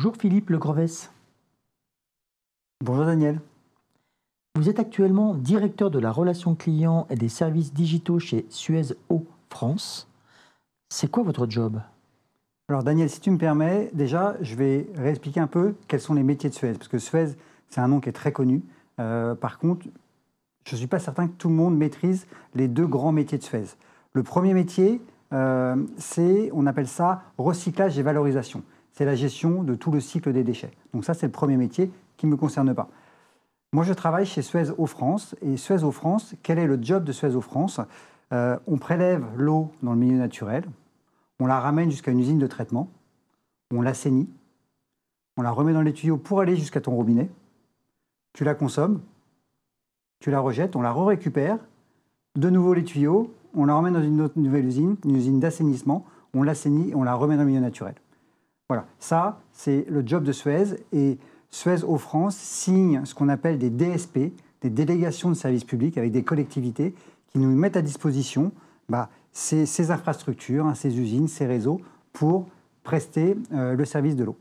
Bonjour Philippe Le Greves. Bonjour Daniel. Vous êtes actuellement directeur de la relation client et des services digitaux chez Suez Eau France. C'est quoi votre job? Alors Daniel, si tu me permets, déjà, je vais réexpliquer un peu quels sont les métiers de Suez. Parce que Suez, c'est un nom qui est très connu. Par contre, je ne suis pas certain que tout le monde maîtrise les deux grands métiers de Suez. Le premier métier, on appelle ça recyclage et valorisation. C'est la gestion de tout le cycle des déchets. Donc ça, c'est le premier métier qui ne me concerne pas. Moi, je travaille chez Suez Eau France. Et Suez Eau France, quel est le job de Suez Eau France? On prélève l'eau dans le milieu naturel, on la ramène jusqu'à une usine de traitement, on l'assainit, on la remet dans les tuyaux pour aller jusqu'à ton robinet, tu la consommes, tu la rejettes, on la récupère, de nouveau les tuyaux, on la remet dans une autre nouvelle usine, une usine d'assainissement, on l'assainit et on la remet dans le milieu naturel. Voilà, ça, c'est le job de Suez. Et Suez Eau France signe ce qu'on appelle des DSP, des délégations de services publics avec des collectivités qui nous mettent à disposition ces infrastructures, ces usines, ces réseaux pour prester le service de l'eau.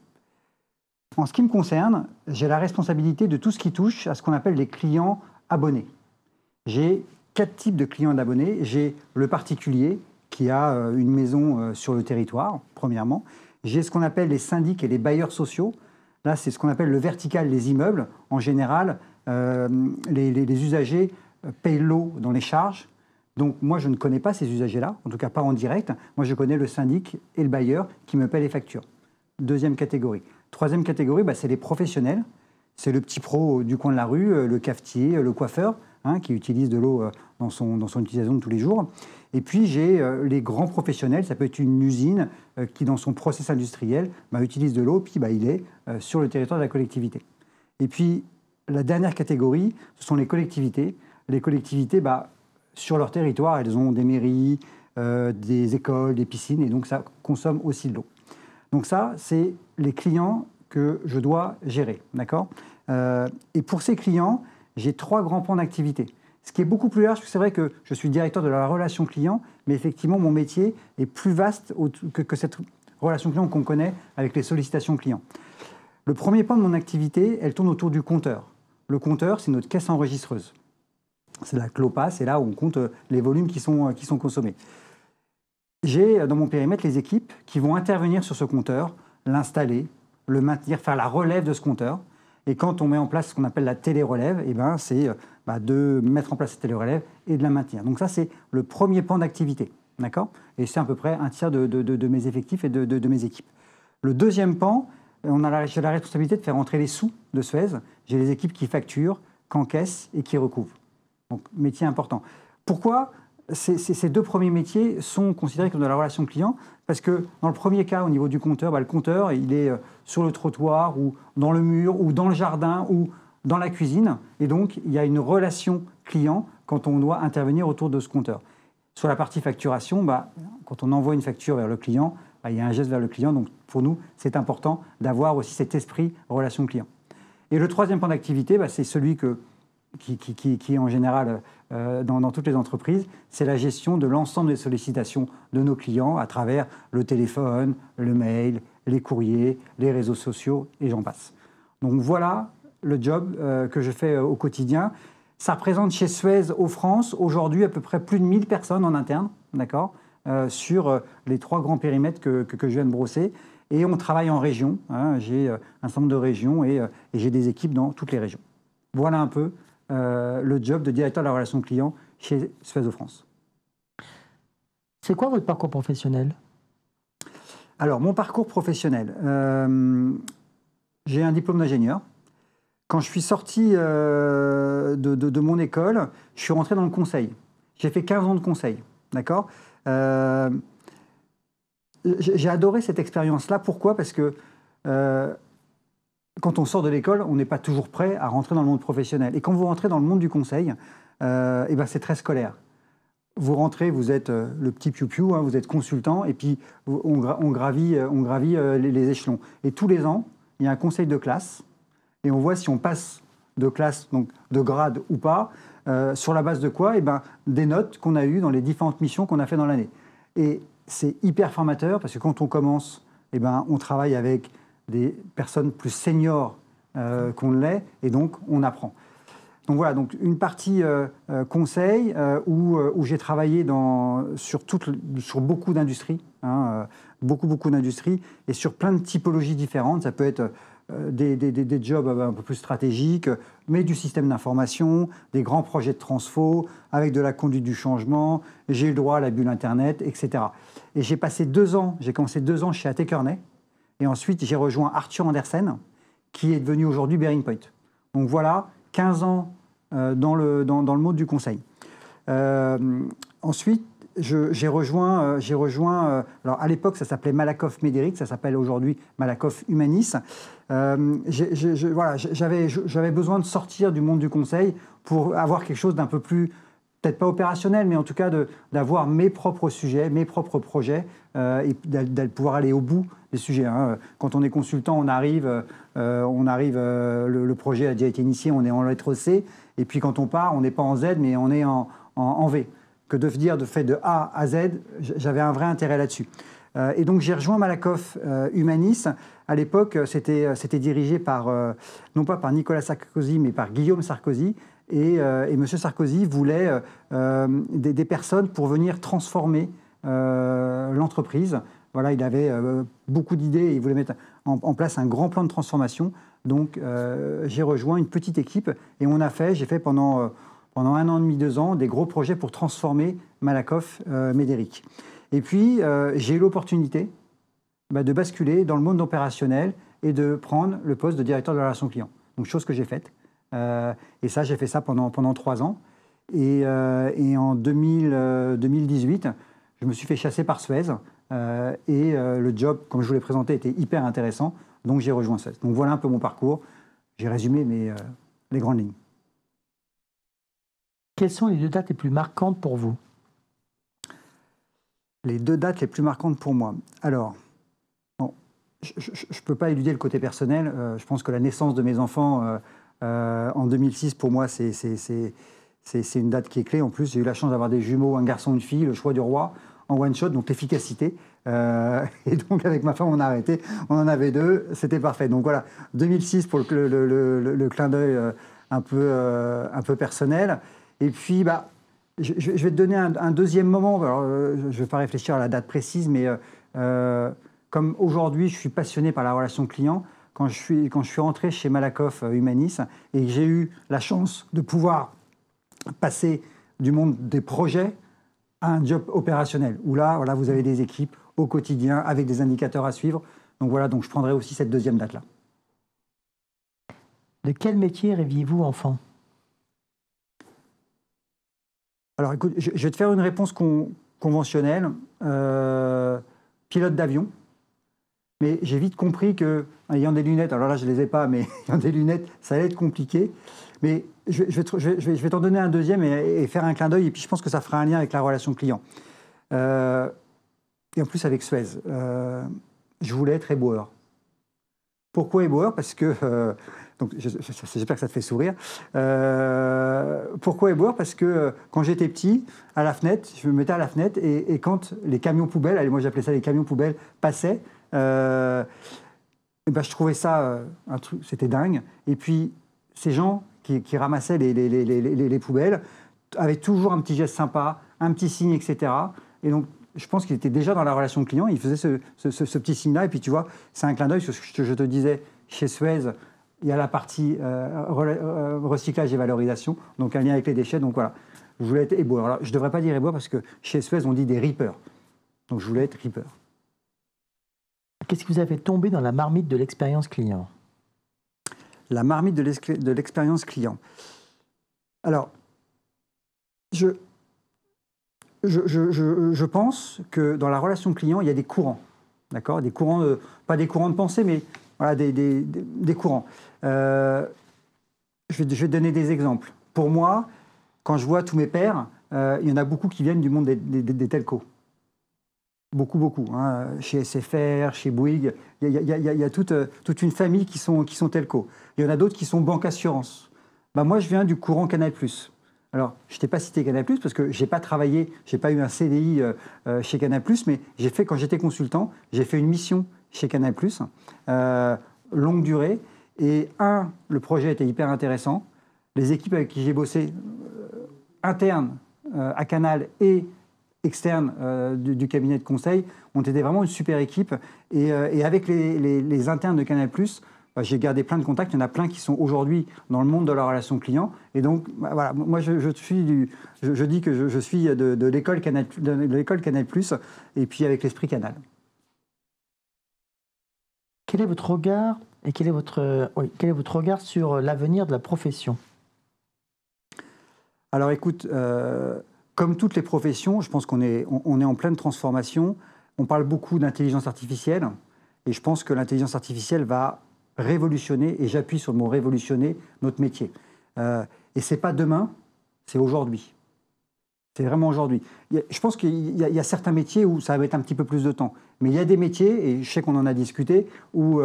En ce qui me concerne, j'ai la responsabilité de tout ce qui touche à ce qu'on appelle les clients abonnés. J'ai 4 types de clients d'abonnés. J'ai le particulier qui a une maison sur le territoire, premièrement. J'ai ce qu'on appelle les syndics et les bailleurs sociaux. Là, c'est ce qu'on appelle le vertical, les immeubles. En général, les usagers payent l'eau dans les charges. Donc moi, je ne connais pas ces usagers-là, en tout cas pas en direct. Moi, je connais le syndic et le bailleur qui me paient les factures. Deuxième catégorie. Troisième catégorie, c'est les professionnels. C'est le petit pro du coin de la rue, le cafetier, le coiffeur, qui utilise de l'eau dans son utilisation de tous les jours. Et puis, j'ai les grands professionnels. Ça peut être une usine qui, dans son process industriel, utilise de l'eau, puis il est sur le territoire de la collectivité. Et puis, la dernière catégorie, ce sont les collectivités. Les collectivités, sur leur territoire, elles ont des mairies, des écoles, des piscines, et donc ça consomme aussi de l'eau. Donc ça, c'est les clients que je dois gérer, d'accord ? Et pour ces clients, j'ai 3 grands pans d'activité. Ce qui est beaucoup plus large, parce que c'est vrai que je suis directeur de la relation client, mais effectivement, mon métier est plus vaste que cette relation client qu'on connaît avec les sollicitations clients. Le premier pan de mon activité, elle tourne autour du compteur. Le compteur, c'est notre caisse enregistreuse. C'est la CLOPA, c'est là où on compte les volumes qui sont consommés. J'ai dans mon périmètre les équipes qui vont intervenir sur ce compteur, l'installer, le maintenir, faire la relève de ce compteur. Et quand on met en place ce qu'on appelle la télérelève, c'est de mettre en place cette télérelève et de la maintenir. Donc ça, c'est le premier pan d'activité, d'accord ? Et c'est à peu près un tiers de mes effectifs et de mes équipes. Le deuxième pan, j'ai la responsabilité de faire entrer les sous de Suez. J'ai les équipes qui facturent, qui encaissent et qui recouvrent. Donc, métier important. Pourquoi ces 2 premiers métiers sont considérés comme de la relation client? Parce que dans le premier cas, au niveau du compteur, le compteur, il est sur le trottoir ou dans le mur ou dans le jardin ou dans la cuisine. Et donc, il y a une relation client quand on doit intervenir autour de ce compteur. Sur la partie facturation, quand on envoie une facture vers le client, il y a un geste vers le client. Donc, pour nous, c'est important d'avoir aussi cet esprit relation client. Et le troisième point d'activité, c'est celui qui est en général dans toutes les entreprises, c'est la gestion de l'ensemble des sollicitations de nos clients à travers le téléphone, le mail, les courriers, les réseaux sociaux et j'en passe. Donc voilà le job que je fais au quotidien. Ça représente chez Suez Eau France aujourd'hui à peu près plus de 1000 personnes en interne, d'accord, sur les 3 grands périmètres que je viens de brosser. Et on travaille en région. J'ai un certain nombre de régions et j'ai des équipes dans toutes les régions. Voilà un peu le job de directeur de la relation client chez Suez Eau France. C'est quoi votre parcours professionnel? Alors, mon parcours professionnel, j'ai un diplôme d'ingénieur. Quand je suis sorti de mon école, je suis rentré dans le conseil. J'ai fait 15 ans de conseil, d'accord ? J'ai adoré cette expérience-là. Pourquoi ? Parce que quand on sort de l'école, on n'est pas toujours prêt à rentrer dans le monde professionnel. Et quand vous rentrez dans le monde du conseil, c'est très scolaire. Vous rentrez, vous êtes le petit piou-piou, vous êtes consultant, et puis on gravit les échelons. Et tous les ans, il y a un conseil de classe, et on voit si on passe de classe, donc de grade ou pas, sur la base de quoi ? Des notes qu'on a eues dans les différentes missions qu'on a fait dans l'année. Et c'est hyper formateur, parce que quand on commence, on travaille avec des personnes plus seniors qu'on ne l'est, et donc on apprend. Donc voilà, donc une partie conseil où j'ai travaillé sur beaucoup d'industries, beaucoup d'industries, et sur plein de typologies différentes. Ça peut être des jobs un peu plus stratégiques, mais du système d'information, des grands projets de transfo, avec de la conduite du changement. J'ai eu le droit à la bulle Internet, etc. Et j'ai commencé 2 ans chez A.T. Kearney, et ensuite j'ai rejoint Arthur Andersen, qui est devenu aujourd'hui Bearing Point. Donc voilà, 15 ans dans le monde du conseil. Ensuite, j'ai rejoint alors à l'époque ça s'appelait Malakoff Médéric, ça s'appelle aujourd'hui Malakoff Humanis. J'avais besoin de sortir du monde du conseil pour avoir quelque chose d'un peu plus, peut-être pas opérationnel, mais en tout cas d'avoir mes propres sujets, mes propres projets, et de pouvoir aller au bout des sujets. Quand on est consultant, on arrive, le projet a déjà été initié, on est en lettre C, et puis quand on part, on n'est pas en Z, mais on est en V. Que de dire de fait de A à Z, j'avais un vrai intérêt là-dessus. Et donc j'ai rejoint Malakoff Humanis. À l'époque, c'était dirigé non pas par Nicolas Sarkozy, mais par Guillaume Sarkozy. Et M. Sarkozy voulait des personnes pour venir transformer l'entreprise. Voilà, il avait beaucoup d'idées et il voulait mettre en place un grand plan de transformation. Donc j'ai rejoint une petite équipe et j'ai fait pendant 1 an et demi, 2 ans, des gros projets pour transformer Malakoff Médéric. Et puis, j'ai eu l'opportunité de basculer dans le monde opérationnel et de prendre le poste de directeur de la relation client. Donc, chose que j'ai faite. Et ça, j'ai fait ça pendant 3 ans. Et en 2018, je me suis fait chasser par Suez. Le job, comme je vous l'ai présenté, était hyper intéressant. Donc, j'ai rejoint Suez. Donc, voilà un peu mon parcours. J'ai résumé les grandes lignes. Quelles sont les 2 dates les plus marquantes pour vous? Les 2 dates les plus marquantes pour moi. Alors, bon, je ne peux pas éluder le côté personnel. Je pense que la naissance de mes enfants en 2006, pour moi, c'est une date qui est clé. En plus, j'ai eu la chance d'avoir des jumeaux, un garçon et une fille, le choix du roi, en one shot, donc l'efficacité. Et donc, avec ma femme, on a arrêté. On en avait 2, c'était parfait. Donc voilà, 2006 pour le clin d'œil un peu personnel. Et puis, je vais te donner un deuxième moment. Alors, je ne vais pas réfléchir à la date précise, mais comme aujourd'hui, je suis passionné par la relation client, quand je suis rentré chez Malakoff Humanis et que j'ai eu la chance de pouvoir passer du monde des projets à un job opérationnel, où là, voilà, vous avez des équipes au quotidien avec des indicateurs à suivre. Donc voilà, donc je prendrai aussi cette deuxième date-là. De quel métier rêviez-vous enfant? Alors écoute, je vais te faire une réponse conventionnelle. Pilote d'avion. Mais j'ai vite compris que, ayant des lunettes, alors là je ne les ai pas, mais ayant des lunettes, ça allait être compliqué. Mais je vais t'en donner un deuxième et faire un clin d'œil, et puis je pense que ça fera un lien avec la relation client. Et en plus avec Suez. Je voulais être éboueur. Pourquoi éboueur? Parce que... donc, j'espère que ça te fait sourire. Pourquoi éboueur? Parce que quand j'étais petit, à la fenêtre, je me mettais à la fenêtre et quand les camions poubelles, allez, moi j'appelais ça les camions poubelles, passaient, je trouvais ça un truc, c'était dingue. Et puis, ces gens qui ramassaient les poubelles avaient toujours un petit geste sympa, un petit signe, etc. Et donc, je pense qu'il était déjà dans la relation client, il faisait ce petit signe-là. Et puis, tu vois, c'est un clin d'œil sur ce que je te disais chez Suez. Il y a la partie recyclage et valorisation, donc un lien avec les déchets. Donc voilà, je voulais être éboueur. Alors, je ne devrais pas dire éboueur parce que chez Suez, on dit des reapers. Donc je voulais être reaper. Qu'est-ce qui vous a fait tomber dans la marmite de l'expérience client? La marmite de l'expérience client. Alors, je pense que dans la relation client, il y a des courants. D'accord? Des courants, pas des courants de pensée, mais voilà, des courants. Je vais te donner des exemples. Pour moi, quand je vois tous mes pairs, il y en a beaucoup qui viennent du monde des telcos. Beaucoup. Hein. Chez SFR, chez Bouygues, il y a toute une famille qui sont telcos. Il y en a d'autres qui sont banque assurance. Moi, je viens du courant Canal+. Alors, je ne t'ai pas cité Canal+, parce que je n'ai pas travaillé, je n'ai pas eu un CDI chez Canal+, mais quand j'étais consultant, j'ai fait une mission chez Canal+, longue durée. Et le projet était hyper intéressant. Les équipes avec qui j'ai bossé, internes à Canal et externes du cabinet de conseil, ont été vraiment une super équipe. Et avec les internes de Canal+, j'ai gardé plein de contacts. Il y en a plein qui sont aujourd'hui dans le monde de la relation client. Et donc, voilà, moi, je dis que je suis de l'école Canal+, et puis avec l'esprit Canal. Quel est votre regard et quel est votre regard sur l'avenir de la profession? Alors, écoute, comme toutes les professions, je pense qu'on est en pleine transformation. On parle beaucoup d'intelligence artificielle. Et je pense que l'intelligence artificielle va révolutionner, et j'appuie sur le mot révolutionner, notre métier. Et ce n'est pas demain, c'est aujourd'hui. C'est vraiment aujourd'hui. Je pense qu'il y a certains métiers où ça va être un petit peu plus de temps. Mais il y a des métiers, et je sais qu'on en a discuté, où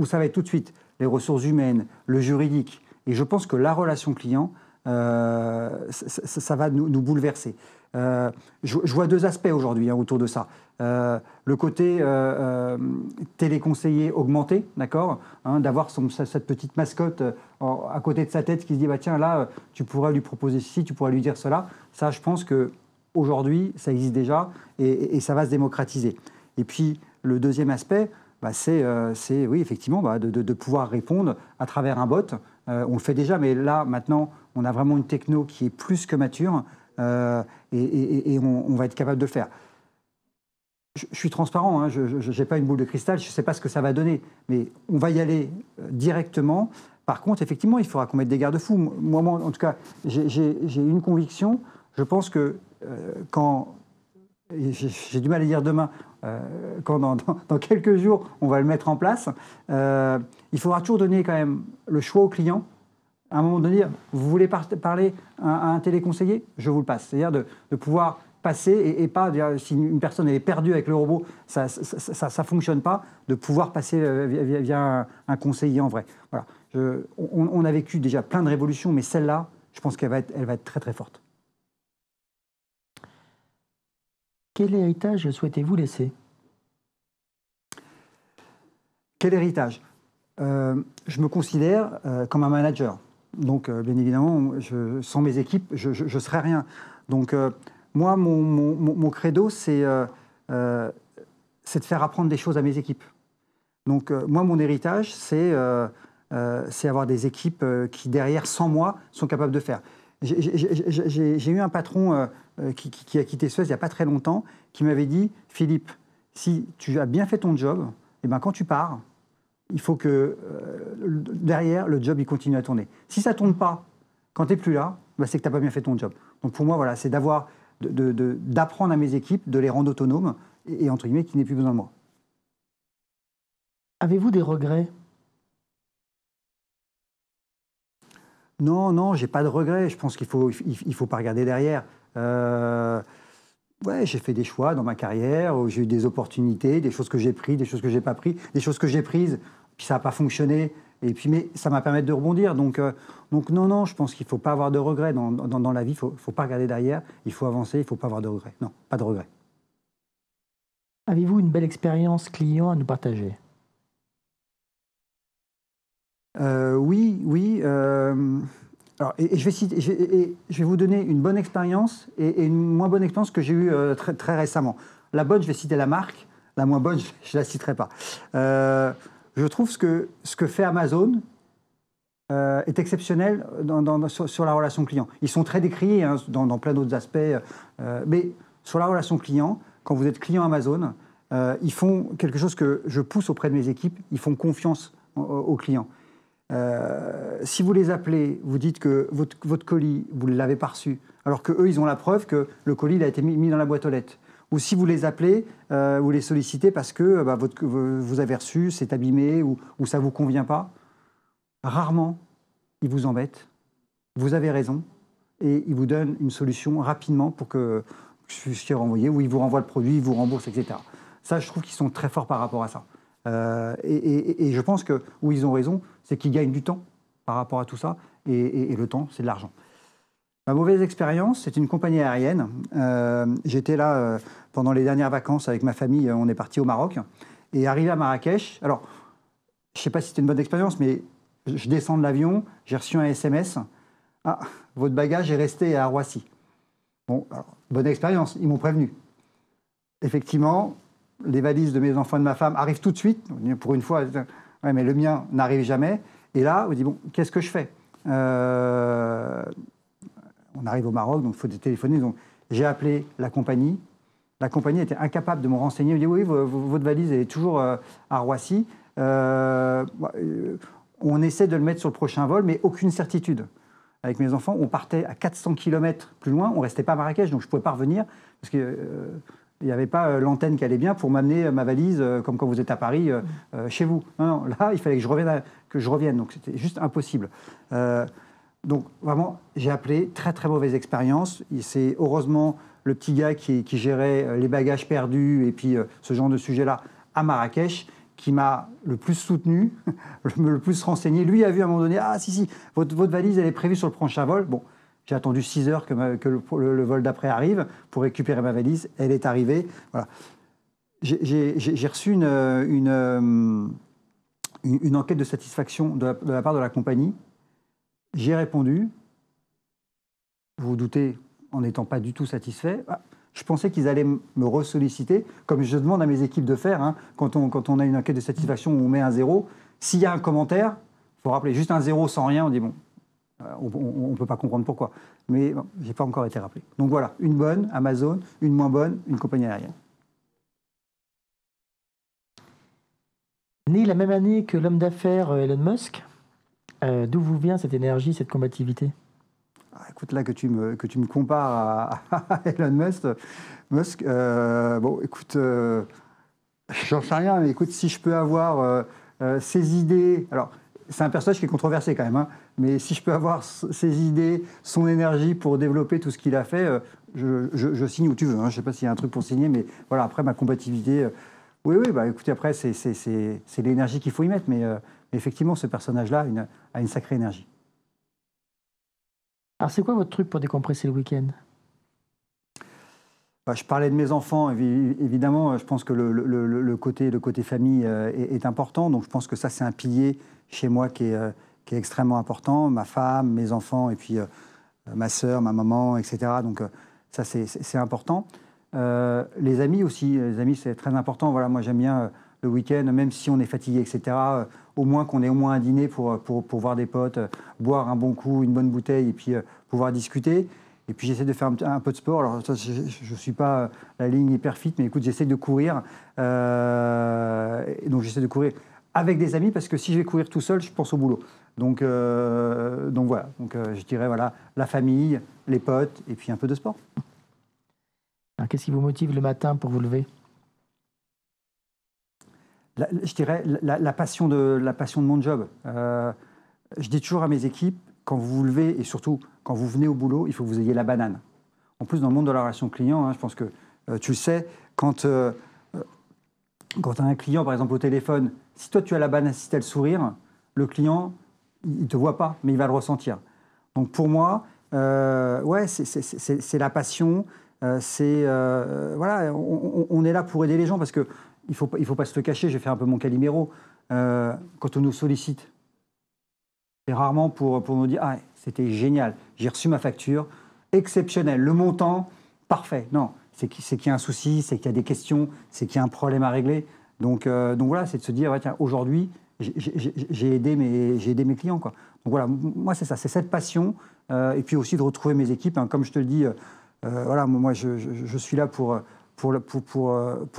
ça va être tout de suite. Les ressources humaines, le juridique. Et je pense que la relation client, ça va nous bouleverser. Je vois deux aspects aujourd'hui autour de ça. Le côté téléconseiller augmenté, d'accord, d'avoir cette petite mascotte à côté de sa tête qui se dit bah, tiens, là, tu pourrais lui proposer ceci, tu pourrais lui dire cela. Ça, je pense qu'aujourd'hui, ça existe déjà et ça va se démocratiser. Et puis, le deuxième aspect, bah, c'est oui, effectivement, bah, de pouvoir répondre à travers un bot. On le fait déjà, mais là, maintenant, on a vraiment une techno qui est plus que mature et on va être capable de le faire. Je suis transparent, je n'ai pas une boule de cristal, je ne sais pas ce que ça va donner, mais on va y aller directement. Par contre, effectivement, il faudra qu'on mette des garde-fous. Moi, en tout cas, j'ai une conviction. Je pense que quand... J'ai du mal à dire demain, quand dans quelques jours, on va le mettre en place, il faudra toujours donner quand même le choix au client. À un moment donné, vous voulez parler à un téléconseiller, je vous le passe. C'est-à-dire de pouvoir passer et pas dire, si une personne est perdue avec le robot, ça ne fonctionne pas, de pouvoir passer via un conseiller en vrai. Voilà. On a vécu déjà plein de révolutions, mais celle-là, je pense qu'elle va être très très forte. Quel héritage souhaitez-vous laisser? Quel héritage? Je me considère comme un manager. Donc, bien évidemment, sans mes équipes, je ne serais rien. Donc, moi, mon credo, c'est de faire apprendre des choses à mes équipes. Donc, moi, mon héritage, c'est avoir des équipes qui, derrière, sans moi, sont capables de faire. J'ai eu un patron qui a quitté Suez il n'y a pas très longtemps, qui m'avait dit « Philippe, si tu as bien fait ton job, eh ben, quand tu pars, il faut que derrière, le job il continue à tourner. Si ça ne tourne pas, quand tu n'es plus là, bah, c'est que tu n'as pas bien fait ton job. » Donc pour moi, voilà, c'est d'apprendre à mes équipes, de les rendre autonomes et entre guillemets, qu'ils n'aient plus besoin de moi. Avez-vous des regrets? Non, j'ai pas de regrets. Je pense qu'il faut pas regarder derrière. Ouais, j'ai fait des choix dans ma carrière où j'ai eu des opportunités, des choses que j'ai prises, des choses que j'ai pas prises, des choses que j'ai prises, puis ça n'a pas fonctionné. Et puis, mais ça m'a permis de rebondir. Donc non, je pense qu'il faut pas avoir de regrets dans la vie. Faut pas regarder derrière. Il faut avancer. Il faut pas avoir de regrets. Non, pas de regrets. Avez-vous une belle expérience client à nous partager? Oui. Alors, je vais vous donner une bonne expérience et une moins bonne expérience que j'ai eue très, très récemment. La bonne, je vais citer la marque. La moins bonne, je ne la citerai pas. Je trouve ce que fait Amazon est exceptionnel sur la relation client. Ils sont très décriés dans plein d'autres aspects. Mais sur la relation client, quand vous êtes client Amazon, ils font quelque chose que je pousse auprès de mes équipes. Ils font confiance aux clients. Si vous les appelez, vous dites que votre colis, vous ne l'avez pas reçu, alors qu'eux, ils ont la preuve que le colis il a été mis dans la boîte aux lettres. Ou si vous les appelez, vous les sollicitez parce que vous avez reçu, c'est abîmé ou ça ne vous convient pas, rarement, ils vous embêtent. Vous avez raison. Et ils vous donnent une solution rapidement pour que je puisse renvoyer, ou ils vous renvoient le produit, ils vous remboursent, etc. Ça, je trouve qu'ils sont très forts par rapport à ça. Et je pense que où ils ont raison, c'est qu'ils gagnent du temps par rapport à tout ça, et le temps, c'est de l'argent. Ma mauvaise expérience, c'est une compagnie aérienne. J'étais là pendant les dernières vacances avec ma famille, on est parti au Maroc, Et arrivé à Marrakech, alors, je ne sais pas si c'était une bonne expérience, mais je descends de l'avion, j'ai reçu un SMS. Ah, votre bagage est resté à Roissy. Bon, alors, bonne expérience, ils m'ont prévenu. Effectivement, les valises de mes enfants et de ma femme arrivent tout de suite. Pour une fois, ouais, mais le mien n'arrive jamais. Et là, on dit, bon, qu'est-ce que je fais? On arrive au Maroc, donc il faut téléphoner. Donc, j'ai appelé la compagnie. La compagnie était incapable de me renseigner. Elle me dit, oui, votre valise elle est toujours à Roissy. On essaie de le mettre sur le prochain vol, mais aucune certitude. Avec mes enfants, on partait à 400 km plus loin. On ne restait pas à Marrakech, donc je ne pouvais pas revenir. Parce que... il n'y avait pas l'antenne qui allait bien pour m'amener ma valise, comme quand vous êtes à Paris, chez vous. Non, non, là, il fallait que je revienne. Donc, c'était juste impossible. Donc, vraiment, j'ai appelé. Très, très mauvaise expérience. C'est heureusement le petit gars qui gérait les bagages perdus et puis ce genre de sujet-là à Marrakech qui m'a le plus soutenu, le plus renseigné. Lui a vu à un moment donné, ah, si, votre valise, elle est prévue sur le prochain vol. Bon. J'ai attendu 6 heures que le vol d'après arrive pour récupérer ma valise. Elle est arrivée. Voilà. J'ai reçu une enquête de satisfaction de la part de la compagnie. J'y ai répondu. Vous vous doutez, en n'étant pas du tout satisfait. Je pensais qu'ils allaient me ressolliciter, comme je demande à mes équipes de faire. Hein, quand on a une enquête de satisfaction où on met un 0, s'il y a un commentaire, il faut rappeler juste un 0 sans rien, on dit bon. On ne peut pas comprendre pourquoi. Mais bon, je n'ai pas encore été rappelé. Donc voilà, une bonne, Amazon, une moins bonne, une compagnie aérienne. Né la même année que l'homme d'affaires Elon Musk, d'où vous vient cette énergie, cette combativité? Écoute, là que tu me compares à Elon Musk, bon, écoute, j'en sais rien, mais écoute, si je peux avoir ces idées... Alors, c'est un personnage qui est controversé quand même, hein, mais si je peux avoir ses idées, son énergie pour développer tout ce qu'il a fait, je signe où tu veux. Hein. Je ne sais pas s'il y a un truc pour signer, mais voilà, après ma combativité, oui, bah écoutez, après c'est l'énergie qu'il faut y mettre, mais effectivement ce personnage-là a une sacrée énergie. Alors c'est quoi votre truc pour décompresser le week-end? Je parlais de mes enfants, évidemment, je pense que le côté famille est important, donc je pense que ça c'est un pilier chez moi qui est extrêmement important, ma femme, mes enfants, et puis ma sœur, ma maman, etc. Donc ça c'est important. Les amis aussi, c'est très important. Voilà, moi j'aime bien le week-end, même si on est fatigué, etc. Au moins qu'on ait au moins un dîner pour voir des potes, boire un bon coup, une bonne bouteille, et puis pouvoir discuter. Et puis j'essaie de faire un peu de sport. Alors ça, je ne suis pas la ligne hyper fit, mais écoute, j'essaie de courir. Donc j'essaie de courir avec des amis, parce que si je vais courir tout seul, je pense au boulot. Donc voilà. Donc je dirais voilà, la famille, les potes, et puis un peu de sport. Alors, qu'est-ce qui vous motive le matin pour vous lever? Je dirais la passion de mon job. Je dis toujours à mes équipes, quand vous vous levez, et surtout quand vous venez au boulot, il faut que vous ayez la banane. En plus, dans le monde de la relation client, hein, je pense que tu le sais, quand tu as un client, par exemple, au téléphone, si toi tu as la banane, si tu as le sourire, le client, il ne te voit pas, mais il va le ressentir. Donc pour moi, ouais, c'est la passion. Voilà, on est là pour aider les gens, parce qu'il ne faut pas se le cacher. Je vais faire un peu mon Calimero. Quand on nous sollicite, c'est rarement pour nous dire « Ah, c'était génial, j'ai reçu ma facture, exceptionnel, le montant, parfait ». Non, c'est qu'il y a un souci, c'est qu'il y a des questions, c'est qu'il y a un problème à régler. Donc voilà, c'est de se dire ouais, « Tiens, aujourd'hui, j'ai aidé mes clients, quoi ». Donc voilà, moi c'est ça, c'est cette passion. Et puis aussi de retrouver mes équipes. Hein, comme je te le dis, voilà, moi je suis là pour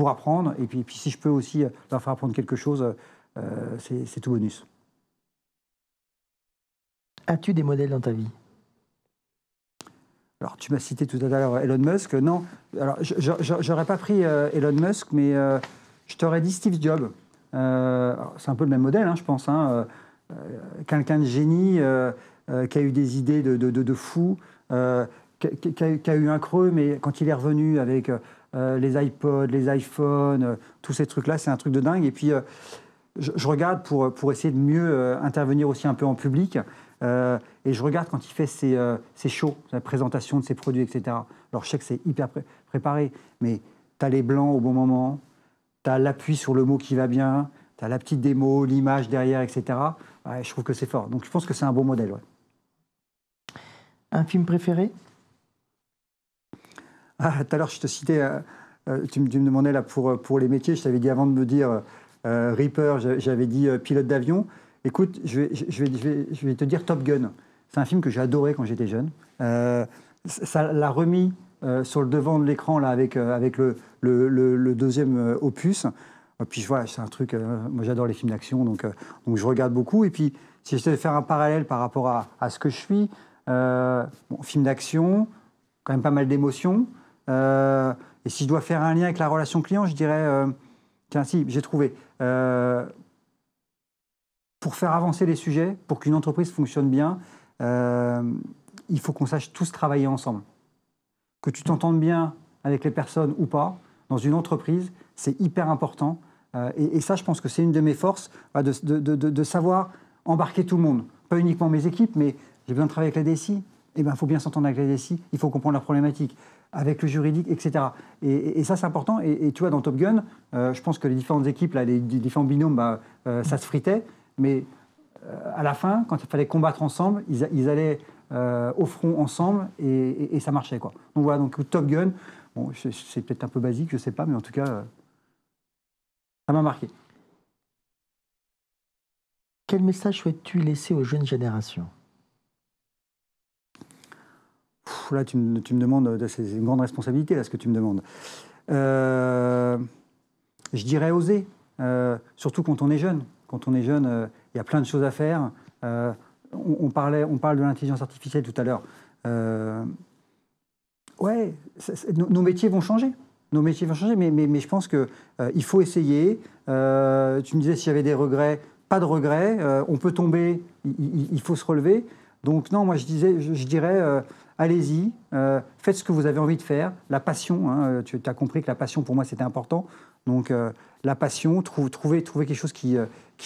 apprendre. Et puis si je peux aussi leur faire apprendre quelque chose, c'est tout bonus. As-tu des modèles dans ta vie? Alors, tu m'as cité tout à l'heure Elon Musk. Non, alors j'aurais pas pris Elon Musk, mais je t'aurais dit Steve Jobs. C'est un peu le même modèle, hein, je pense. Hein, quelqu'un de génie qui a eu des idées de fou, qui a eu un creux, mais quand il est revenu avec les iPods, les iPhones, tous ces trucs-là, c'est un truc de dingue. Et puis, je regarde pour essayer de mieux intervenir aussi un peu en public. Et je regarde quand il fait ses shows, sa présentation de ses produits, etc. Alors je sais que c'est hyper préparé, mais tu as les blancs au bon moment, as l'appui sur le mot qui va bien, tu as la petite démo, l'image derrière, etc. Ouais, je trouve que c'est fort. Donc je pense que c'est un bon modèle. Ouais. Un film préféré? Ah, tout à l'heure, je te citais, tu me demandais là pour les métiers, je t'avais dit avant de me dire Reaper, j'avais dit pilote d'avion. Écoute, je vais te dire Top Gun. C'est un film que j'ai adoré quand j'étais jeune. Ça l'a remis sur le devant de l'écran là, avec le deuxième opus. Et puis voilà, c'est un truc, moi j'adore les films d'action, donc je regarde beaucoup. Et puis, si je devais faire un parallèle par rapport à ce que je suis, film d'action, quand même pas mal d'émotions. Et si je dois faire un lien avec la relation client, je dirais, tiens, si, j'ai trouvé. Pour faire avancer les sujets, pour qu'une entreprise fonctionne bien, il faut qu'on sache tous travailler ensemble. Que tu t'entendes bien avec les personnes ou pas, dans une entreprise, c'est hyper important. Et ça, je pense que c'est une de mes forces, de savoir embarquer tout le monde. Pas uniquement mes équipes, mais j'ai besoin de travailler avec la DSI. Eh ben, il faut bien s'entendre avec la DSI, il faut comprendre leurs problématiques, avec le juridique, etc. Et ça, c'est important. Et tu vois, dans Top Gun, je pense que les différentes équipes, là, les différents binômes, ça se fritait. Mais à la fin, quand il fallait combattre ensemble, ils allaient au front ensemble et ça marchait, quoi. Donc voilà, donc Top Gun, bon, c'est peut-être un peu basique, je ne sais pas, mais en tout cas, ça m'a marqué. Quel message souhaites-tu laisser aux jeunes générations? Là, tu me demandes, c'est une grande responsabilité, là, ce que tu me demandes. Je dirais oser, surtout quand on est jeune. Quand on est jeune, il y a plein de choses à faire. On parle de l'intelligence artificielle tout à l'heure. Ouais, nos métiers vont changer. Nos métiers vont changer, mais je pense qu'il faut essayer. Tu me disais si j'avais des regrets, pas de regrets. On peut tomber, il faut se relever. Donc non, moi je dirais, allez-y, faites ce que vous avez envie de faire. La passion, hein, tu as compris que la passion pour moi c'était important. Donc la passion, trouvez quelque chose qui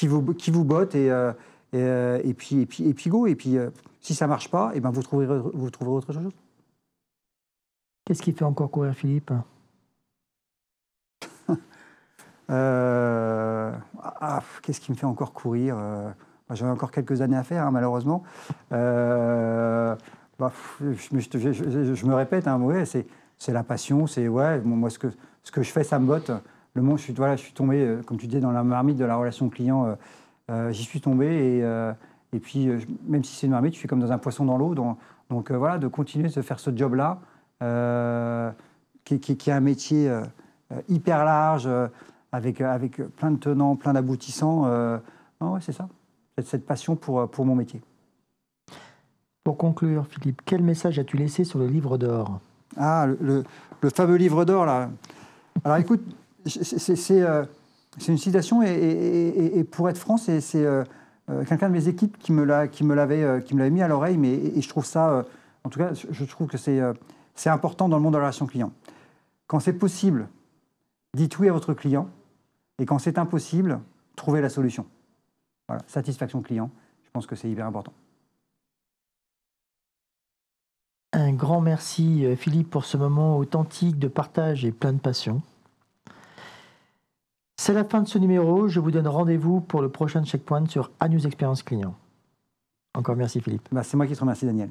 vous botte et puis go. Et puis si ça marche pas, et ben vous trouverez autre chose. Qu'est-ce qui fait encore courir Philippe? Qu'est-ce qui me fait encore courir? J'aurai encore quelques années à faire, hein, malheureusement. Je me répète, hein, ouais, c'est la passion, c'est ouais, moi ce que je fais, ça me botte. Le monde, je suis tombé, comme tu disais, dans la marmite de la relation client. J'y suis tombé et puis même si c'est une marmite, je suis comme dans un poisson dans l'eau. Donc voilà, de continuer de faire ce job-là, qui est un métier hyper large, avec plein de tenants, plein d'aboutissants. Ouais, c'est ça. Cette passion pour mon métier. Pour conclure, Philippe, quel message as-tu laissé sur le livre d'or? Ah, le fameux livre d'or, là. Alors écoute, c'est une citation, et pour être franc, c'est quelqu'un de mes équipes qui me l'avait mis à l'oreille, et je trouve ça, en tout cas, je trouve que c'est important dans le monde de la relation client. Quand c'est possible, dites oui à votre client, et quand c'est impossible, trouvez la solution. Voilà, satisfaction client, je pense que c'est hyper important. Un grand merci Philippe pour ce moment authentique de partage et plein de passion. C'est la fin de ce numéro, je vous donne rendez-vous pour le prochain checkpoint sur A News Experience Client. Encore merci Philippe. C'est moi qui te remercie Daniel.